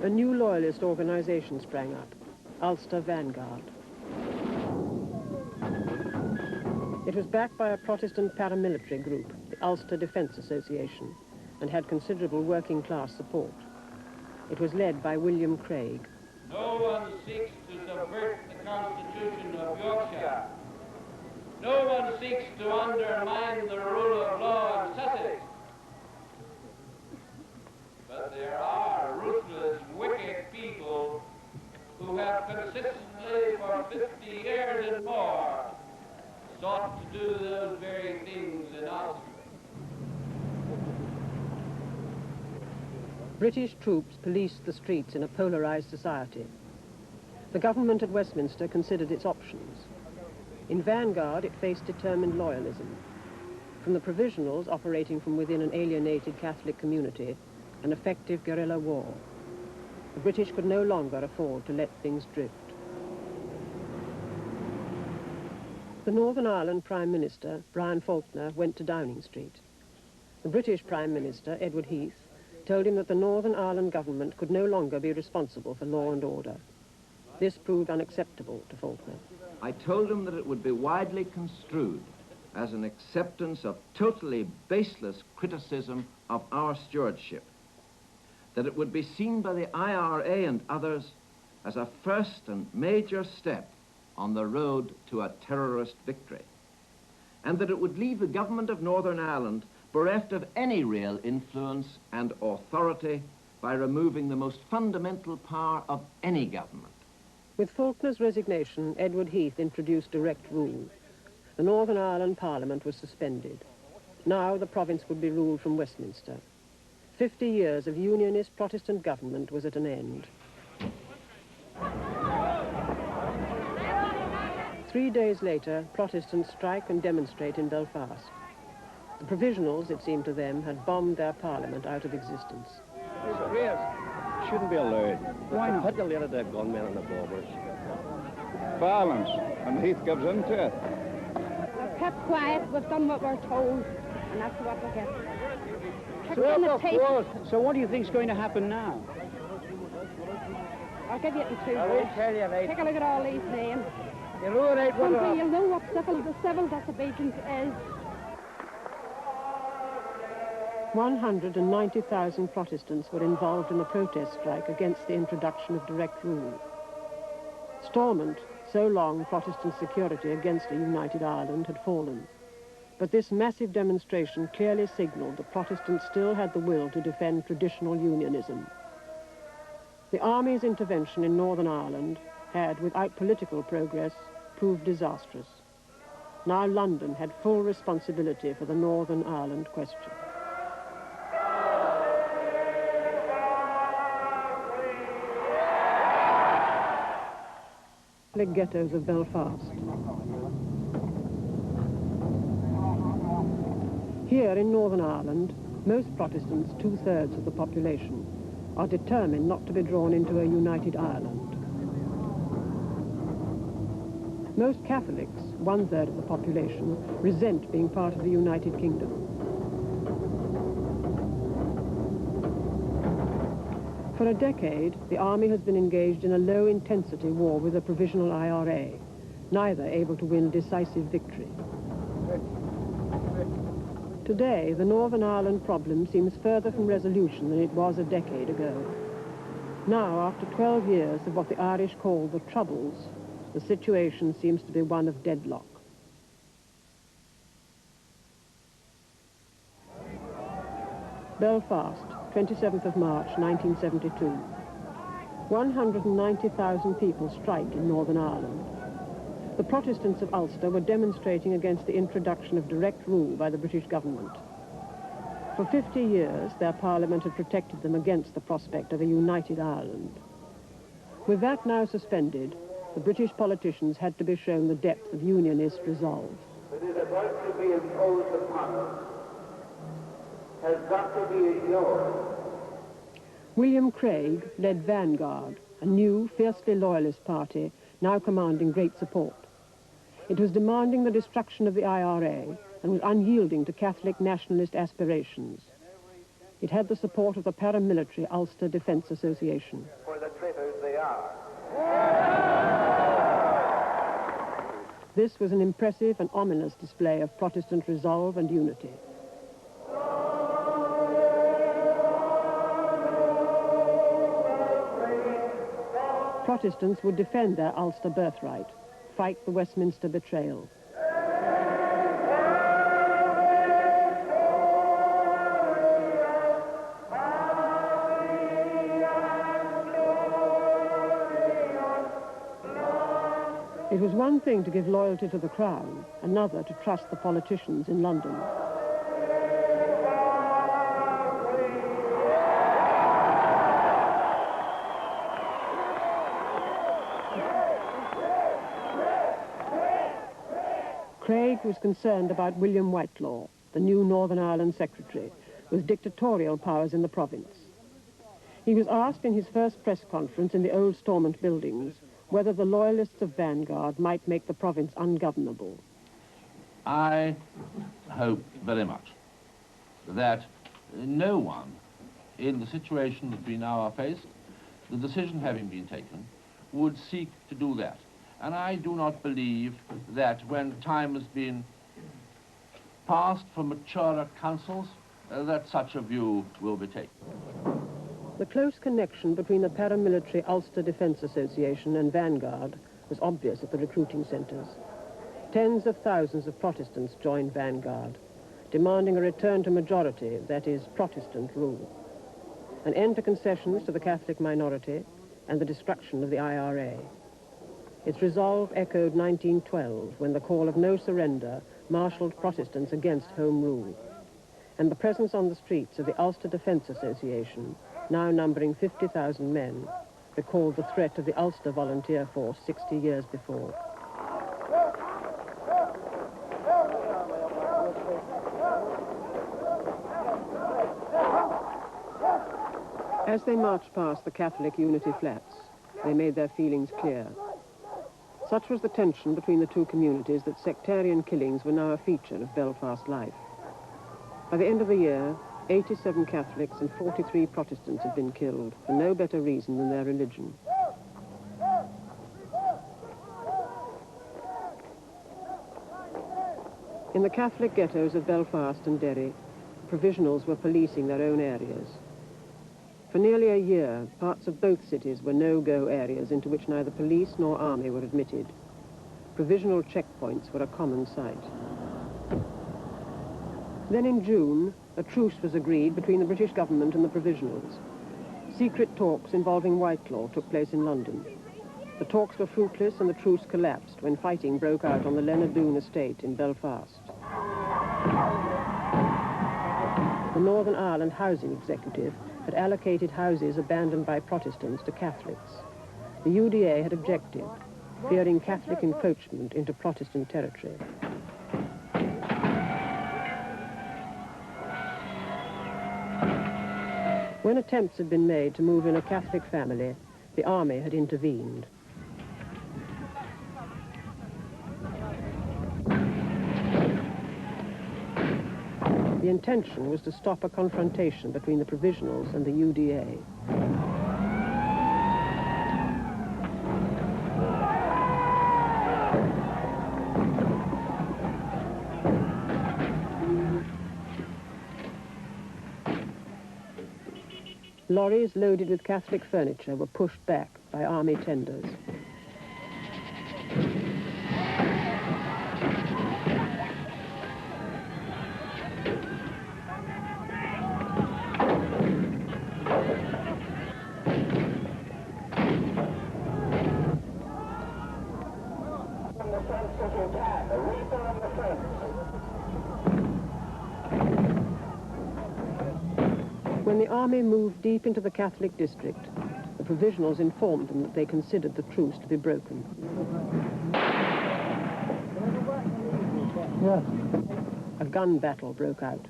A new loyalist organisation sprang up, Ulster Vanguard. It was backed by a Protestant paramilitary group, the Ulster Defence Association, and had considerable working-class support. It was led by William Craig. No one seeks to subvert the Constitution of Yorkshire. No one seeks to undermine the rule of law in Sussex. But there are ruthless, wicked people who have consistently for 50 years and more sought to do those very things in Ulster. British troops policed the streets in a polarised society. The government at Westminster considered its options. In Vanguard, it faced determined loyalism. From the Provisionals operating from within an alienated Catholic community, an effective guerrilla war. The British could no longer afford to let things drift. The Northern Ireland Prime Minister, Brian Faulkner, went to Downing Street. The British Prime Minister, Edward Heath, told him that the Northern Ireland government could no longer be responsible for law and order. This proved unacceptable to Faulkner. I told him that it would be widely construed as an acceptance of totally baseless criticism of our stewardship, that it would be seen by the IRA and others as a first and major step on the road to a terrorist victory, and that it would leave the government of Northern Ireland bereft of any real influence and authority by removing the most fundamental power of any government. With Faulkner's resignation, Edward Heath introduced direct rule. The Northern Ireland Parliament was suspended. Now the province would be ruled from Westminster. 50 years of Unionist Protestant government was at an end. 3 days later, Protestants strike and demonstrate in Belfast. The Provisionals, it seemed to them, had bombed their parliament out of existence. Shouldn't be allowed. Why not? Put the letter to the gunmen and the bombers. Violence, and Heath gives into it. We've kept quiet, we've done what we're told, and that's what we get. So what do you think's going to happen now? I'll give you it in 2 I words. will tell you, mate. Take a look at all these names. You know right what Someday you'll know what civil disobedience is. 190,000 Protestants were involved in a protest strike against the introduction of direct rule. Stormont, so long Protestant security against a united Ireland, had fallen. But this massive demonstration clearly signalled that Protestants still had the will to defend traditional unionism. The army's intervention in Northern Ireland had, without political progress, proved disastrous. Now London had full responsibility for the Northern Ireland question. The ghettos of Belfast. Here in Northern Ireland, most Protestants, 2/3 of the population, are determined not to be drawn into a united Ireland. Most Catholics, 1/3 of the population, resent being part of the United Kingdom. For a decade, the army has been engaged in a low-intensity war with the Provisional IRA, neither able to win decisive victory. Today, the Northern Ireland problem seems further from resolution than it was a decade ago. Now, after 12 years of what the Irish call the Troubles, the situation seems to be one of deadlock. Belfast, 27th of March, 1972. 190,000 people strike in Northern Ireland. The Protestants of Ulster were demonstrating against the introduction of direct rule by the British government. For 50 years, their parliament had protected them against the prospect of a united Ireland. With that now suspended, the British politicians had to be shown the depth of unionist resolve. That is about to be imposed upon us has got to be ignored. William Craig led Vanguard, a new, fiercely loyalist party now commanding great support. It was demanding the destruction of the IRA and was unyielding to Catholic nationalist aspirations. It had the support of the paramilitary Ulster Defence Association. For the traitors they are. This was an impressive and ominous display of Protestant resolve and unity. Protestants would defend their Ulster birthright, fight the Westminster betrayal. It was one thing to give loyalty to the Crown, another to trust the politicians in London. Craig was concerned about William Whitelaw, the new Northern Ireland Secretary, with dictatorial powers in the province. He was asked in his first press conference in the old Stormont buildings whether the loyalists of Vanguard might make the province ungovernable. I hope very much that no one in the situation that we now are faced, the decision having been taken, would seek to do that. And I do not believe that when time has been passed for maturer councils, that such a view will be taken. The close connection between the paramilitary Ulster Defence Association and Vanguard was obvious at the recruiting centres. Tens of thousands of Protestants joined Vanguard, demanding a return to majority, that is, Protestant rule, an end to concessions to the Catholic minority, and the destruction of the IRA. Its resolve echoed 1912, when the call of no surrender marshalled Protestants against Home Rule, and the presence on the streets of the Ulster Defence Association, now numbering 50,000 men, recalled the threat of the Ulster Volunteer Force 60 years before. As they marched past the Catholic Unity Flats, they made their feelings clear. Such was the tension between the two communities that sectarian killings were now a feature of Belfast life. By the end of the year, 87 Catholics and 43 Protestants had been killed for no better reason than their religion. In the Catholic ghettos of Belfast and Derry, provisionals were policing their own areas. For nearly a year, parts of both cities were no-go areas into which neither police nor army were admitted. Provisional checkpoints were a common sight. Then in June, a truce was agreed between the British government and the provisionals. Secret talks involving Whitelaw took place in London. The talks were fruitless and the truce collapsed when fighting broke out on the Lenadoon estate in Belfast. The Northern Ireland Housing Executive had allocated houses abandoned by Protestants to Catholics. The UDA had objected, fearing Catholic encroachment into Protestant territory. When attempts had been made to move in a Catholic family, the army had intervened. The intention was to stop a confrontation between the provisionals and the UDA. Lorries loaded with Catholic furniture were pushed back by army tenders. When the army moved deep into the Catholic district, the provisionals informed them that they considered the truce to be broken. A gun battle broke out.